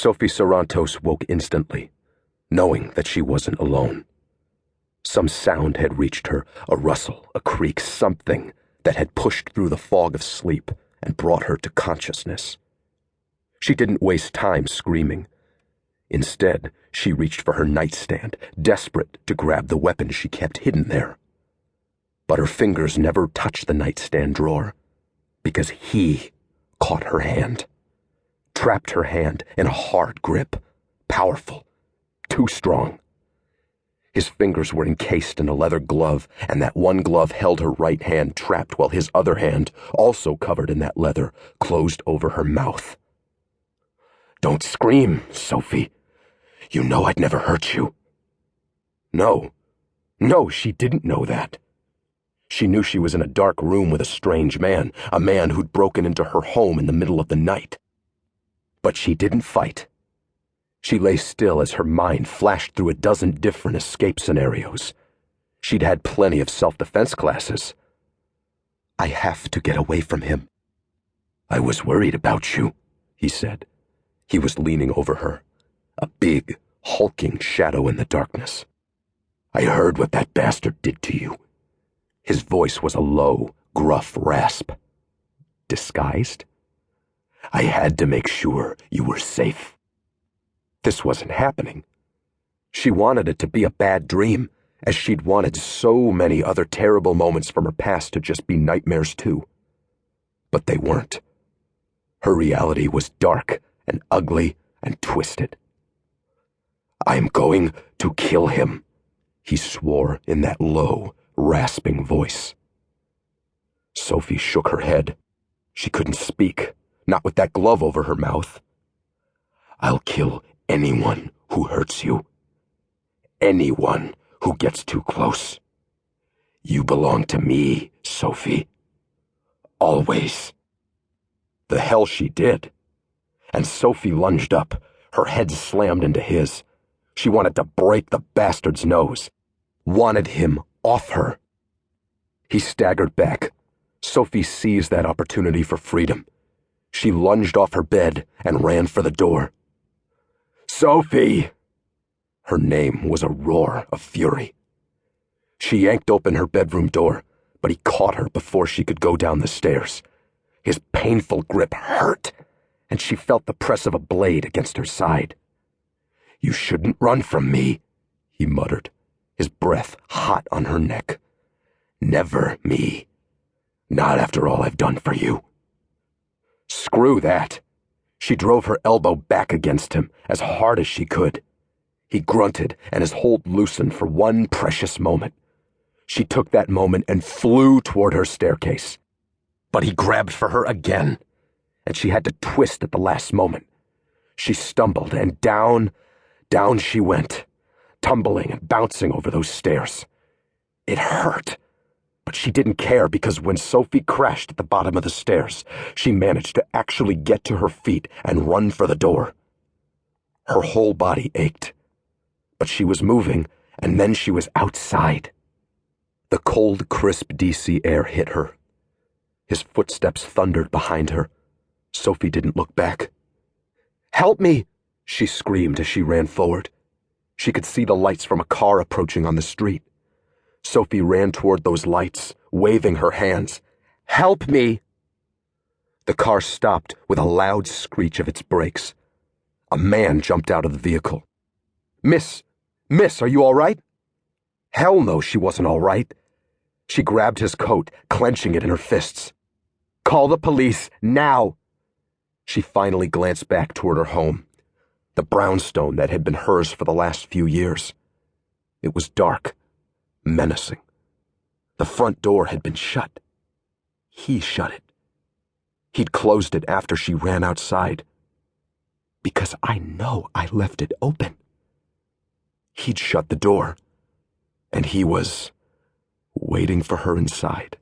Sophie Sarantos woke instantly, knowing that she wasn't alone. Some sound had reached her, a rustle, a creak, something that had pushed through the fog of sleep and brought her to consciousness. She didn't waste time screaming. Instead, she reached for her nightstand, desperate to grab the weapon she kept hidden there. But her fingers never touched the nightstand drawer, because he caught her hand, trapped her hand in a hard grip, powerful, too strong. His fingers were encased in a leather glove, and that one glove held her right hand trapped while his other hand, also covered in that leather, closed over her mouth. "Don't scream, Sophie. You know I'd never hurt you." No, she didn't know that. She knew she was in a dark room with a strange man, a man who'd broken into her home in the middle of the night. But she didn't fight. She lay still as her mind flashed through a dozen different escape scenarios. She'd had plenty of self-defense classes. "I have to get away from him." "I was worried about you," he said. He was leaning over her, a big, hulking shadow in the darkness. "I heard what that bastard did to you." His voice was a low, gruff rasp. Disguised? "I had to make sure you were safe." This wasn't happening. She wanted it to be a bad dream, as she'd wanted so many other terrible moments from her past to just be nightmares too. But they weren't. Her reality was dark and ugly and twisted. "I'm going to kill him," he swore in that low, rasping voice. Sophie shook her head. She couldn't speak, not with that glove over her mouth. "I'll kill anyone who hurts you. Anyone who gets too close. You belong to me, Sophie. Always." The hell she did. And Sophie lunged up, her head slammed into his. She wanted to break the bastard's nose. Wanted him off her. He staggered back. Sophie seized that opportunity for freedom. She lunged off her bed and ran for the door. "Sophie!" Her name was a roar of fury. She yanked open her bedroom door, but he caught her before she could go down the stairs. His painful grip hurt, and she felt the press of a blade against her side. "You shouldn't run from me," he muttered, his breath hot on her neck. "Never me. Not after all I've done for you." Screw that. She drove her elbow back against him as hard as she could. He grunted, and his hold loosened for one precious moment. She took that moment and flew toward her staircase. But he grabbed for her again, and she had to twist at the last moment. She stumbled, and down she went, tumbling and bouncing over those stairs. It hurt, but she didn't care because when Sophie crashed at the bottom of the stairs, she managed to actually get to her feet and run for the door. Her whole body ached, but she was moving, and then she was outside. The cold, crisp DC air hit her. His footsteps thundered behind her. Sophie didn't look back. "Help me!" she screamed as she ran forward. She could see the lights from a car approaching on the street. Sophie ran toward those lights, waving her hands. "Help me!" The car stopped with a loud screech of its brakes. A man jumped out of the vehicle. Miss, are you all right?" Hell no, she wasn't all right. She grabbed his coat, clenching it in her fists. "Call the police, now!" She finally glanced back toward her home, the brownstone that had been hers for the last few years. It was dark, menacing. The front door had been shut. He shut it. He'd closed it after she ran outside. Because I know I left it open. He'd shut the door, and he was waiting for her inside.